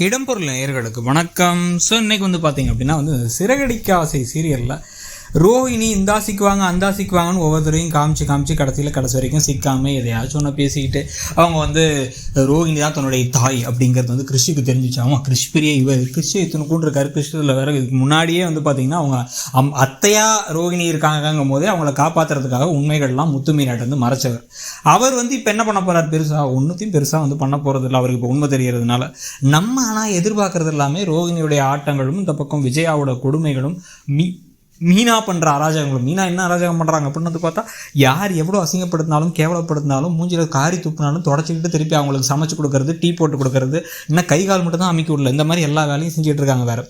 இடம்பொருள் நேயர்களுக்கு வணக்கம். ஸோ இன்னைக்கு பார்த்தீங்க அப்படின்னா சிறகடிக்க ஆசை சீரியலில் ரோஹிணி இந்தாசிக்கு வாங்க அந்தாசிக்கு வாங்கன்னு ஒவ்வொருத்தரையும் காமிச்சு கடைசி வரைக்கும் சிக்காமல் எதையாச்சும் ஒன்று பேசிக்கிட்டு அவங்க ரோஹிணி தான் தன்னுடைய தாய் அப்படிங்கிறது கிறிஷுக்கு தெரிஞ்சிச்சு. ஆமாம், கிறிஷ் பெரிய கிறிஷ் இத்தனை கூண்டு இருக்காரு. கிறிஷ்டில் வேறு இதுக்கு முன்னாடியே பார்த்தீங்கன்னா அவங்க அத்தையா ரோஹிணி இருக்காங்கும் போதே அவங்கள காப்பாற்றுறதுக்காக உண்மைகள்லாம் முத்துமீனாட்டு மறைச்சவர். அவர் இப்போ என்ன பண்ண போகிறார்? ஒன்றுத்தையும் பெருசாக பண்ண போகிறது இல்லை. அவருக்கு இப்போ உண்மை தெரியறதுனால நம்ம ஆனால் எதிர்பார்க்கறது எல்லாமே ரோஹிணியுடைய ஆட்டங்களும் இந்த பக்கம் விஜயாவோட கொடுமைகளும் மீனா பண்ணுற அராஜகங்களும். மீனா என்ன அராஜகம் பண்ணுறாங்க அப்படின்னு பார்த்தா யார் எவ்வளோ அசிங்கப்படுத்தினாலும் கேவலப்படுத்தினாலும் மூஞ்சில் காரி துப்புனாலும் தொடச்சிக்கிட்டு திருப்பி அவங்களுக்கு சமைச்சு கொடுக்கறது, டீ போட்டு கொடுக்கறது, இன்னும் கை கால் மட்டும் தான் அமைக்க விடல. இந்த மாதிரி எல்லா வேலையும் செஞ்சுட்டு இருக்காங்க. வேறு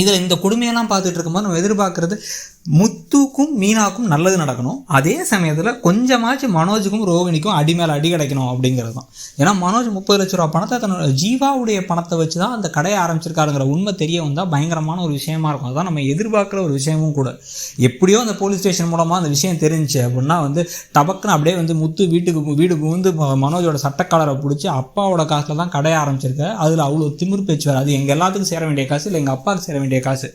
இதில் இந்த கொடுமையெல்லாம் பார்த்துட்டு இருக்கும்போது நம்ம எதிர்பார்க்குறது முத்துக்கும் மீனாக்கும் நல்லது நடக்கணும். அதே சமயத்தில் கொஞ்சமாச்சும் மனோஜுக்கும் ரோஹிணிக்கும் அடி மேலே அடி கிடைக்கணும் அப்படிங்கிறது தான். ஏன்னா மனோஜ் 30 லட்ச ரூபா பணத்தை தன்னோட ஜீவாவுடைய பணத்தை வச்சு தான் அந்த கடையை ஆரம்பிச்சிருக்காருங்கிற உண்மை தெரிய வந்தால் பயங்கரமான ஒரு விஷயமா இருக்கும். அதுதான் நம்ம எதிர்பார்க்குற ஒரு விஷயமும் கூட. எப்படியோ அந்த போலீஸ் ஸ்டேஷன் மூலமாக அந்த விஷயம் தெரிஞ்சு அப்படின்னா டபக்குன்னு அப்படியே முத்து வீடு புகுந்து மனோஜோட சட்டக்காலரை பிடிச்சி அப்பாவோட காசில் தான் கடையை ஆரம்பிச்சிருக்காரு. அதில் அவ்வளோ திமிர் பேச்சு வராது. அது எங்கள் எல்லாத்துக்கும் சேர வேண்டிய காசு இல்லை, எங்கள் அப்பாவுக்கு சேர வேண்டிய காசு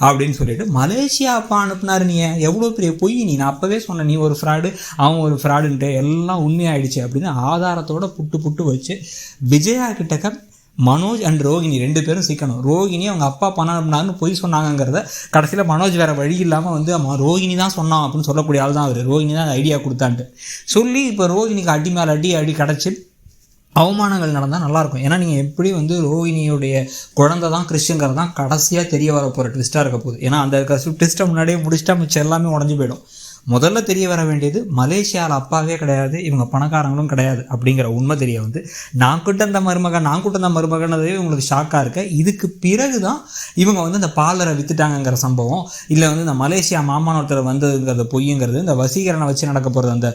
அப்படின்னு சொல்லிட்டு மலேசியா அப்பா அனுப்புனாரு. நீ எவ்வளோ பெரிய பொய், நான் அப்போவே சொன்னேன் நீ ஒரு ஃப்ராடு அவன் ஒரு ஃப்ராடுன்ட்டு எல்லாம் உண்மையாயிடுச்சு அப்படின்னு ஆதாரத்தோட புட்டு வச்சு விஜயா கிட்டக்க மனோஜ் அண்ட் ரோஹிணி 2 பேரும் சிக்கணும். ரோஹிணி அவங்க அப்பா பணம் அனுப்புனாருன்னு பொய் சொன்னாங்கிறத கடைசியில் மனோஜ் வேறு வழி இல்லாமல் ரோஹிணி தான் சொன்னான் அப்படின்னு சொல்லக்கூடிய ஆள் தான் அவர். ரோஹிணி தான் ஐடியா கொடுத்தான்ட்டு சொல்லி இப்போ ரோஹிணிக்கு அடி மேலே அடி கிடச்சி அவமானங்கள் நடந்தால் நல்லாயிருக்கும். ஏன்னா நீங்கள் எப்படி ரோஹிணியுடைய குழந்தை தான் கிறிஸ்டின்கிறது தான் கடைசியாக தெரிய வர போகிற ட்விஸ்ட்டாக இருக்க போகுது. ஏன்னா அந்த ட்விஸ்ட்டை முன்னாடியே முடிச்சிட்டா மிச்சம் எல்லாமே உடஞ்சி போயிடும். முதல்ல தெரிய வர வேண்டியது மலேசியாவில் அப்பாவே கிடையாது, இவங்க பணக்காரங்களும் கிடையாது அப்படிங்கிற உண்மை தெரிய நான் கூட்ட அந்த மருமகனதே உங்களுக்கு ஷாக்காக இருக்க. இதுக்கு பிறகு தான் இவங்க இந்த பார்லரை வித்துட்டாங்கிற சம்பவம், இல்லை இந்த மலேசியா மாமான ஒருத்தர் வந்ததுங்கிறது பொய்யுங்கிறது, இந்த வசீகரனை வச்சு நடக்க போகிறது,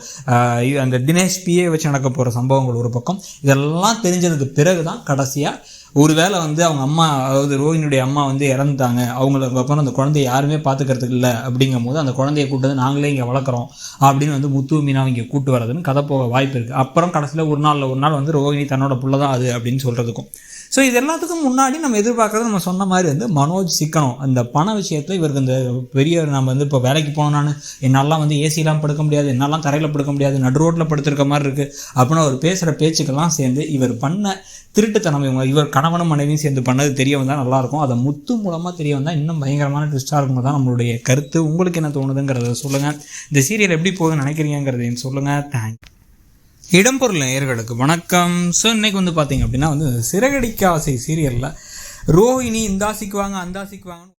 அந்த தினேஷ் பிஏ வச்சு நடக்க போகிற சம்பவங்கள் ஒரு பக்கம், இதெல்லாம் தெரிஞ்சதுக்கு பிறகு தான் கடைசியாக ஒருவேளை அவங்க அம்மா, அதாவது ரோஹிணியுடைய அம்மா இறந்துட்டாங்க, அவங்களுக்கு அப்புறம் அந்த குழந்தைய யாருமே பார்த்துக்கிறதுக்கு இல்லை அப்படிங்கும் போது அந்த குழந்தைய கூட்டு நாங்களே இங்கே வளர்க்குறோம் அப்படின்னு முத்து மீனாவை இங்கே கூட்டு வரதுன்னு கதை போக வாய்ப்பு இருக்குது. அப்புறம் கடைசியில் ஒரு நாள் ரோஹிணி தன்னோட புள்ள தான் அது அப்படின்னு சொல்கிறதுக்கும். ஸோ இது எல்லாத்துக்கும் முன்னாடி நம்ம எதிர்பார்க்குறது நம்ம சொன்ன மாதிரி மனோஜ் சிக்கணும். அந்த பண விஷயத்தில் இவருக்கு இந்த பெரிய நம்ம இப்போ வேலைக்கு போனோம், என்னாலாம் ஏசிலாம் படுக்க முடியாது, என்னாலாம் தரையில் படுக்க முடியாது, நடு ரோட்டில் படுத்திருக்க மாதிரி இருக்குது அப்படின்னு அவர் பேசுகிற பேச்சுக்கெல்லாம் சேர்ந்து இவர் பண்ண திருட்டுத்தனம், இவர் கணவனும் மனைவியும் சேர்ந்து பண்ணது தெரிய வந்தால் நல்லாயிருக்கும். அதை முத்து மூலமாக தெரிய வந்தால் இன்னும் பயங்கரமான ட்விஸ்ட்டாக இருக்கும் தான் நம்மளுடைய கருத்து. உங்களுக்கு என்ன தோணுதுங்கிறத சொல்லுங்கள். இந்த சீரியல் எப்படி போகுதுன்னு நினைக்கிறீங்கிறதையும் சொல்லுங்கள். தேங்க்ஸ். இடம்பொருள் நேயர்களுக்கு வணக்கம். ஸோ இன்னைக்கு பார்த்தீங்க அப்படின்னா சிறகடிக்க ஆசை சீரியலில் ரோஹிணி இந்தாசிக்கு வாங்க அந்தாசிக்கு வாங்கன்னு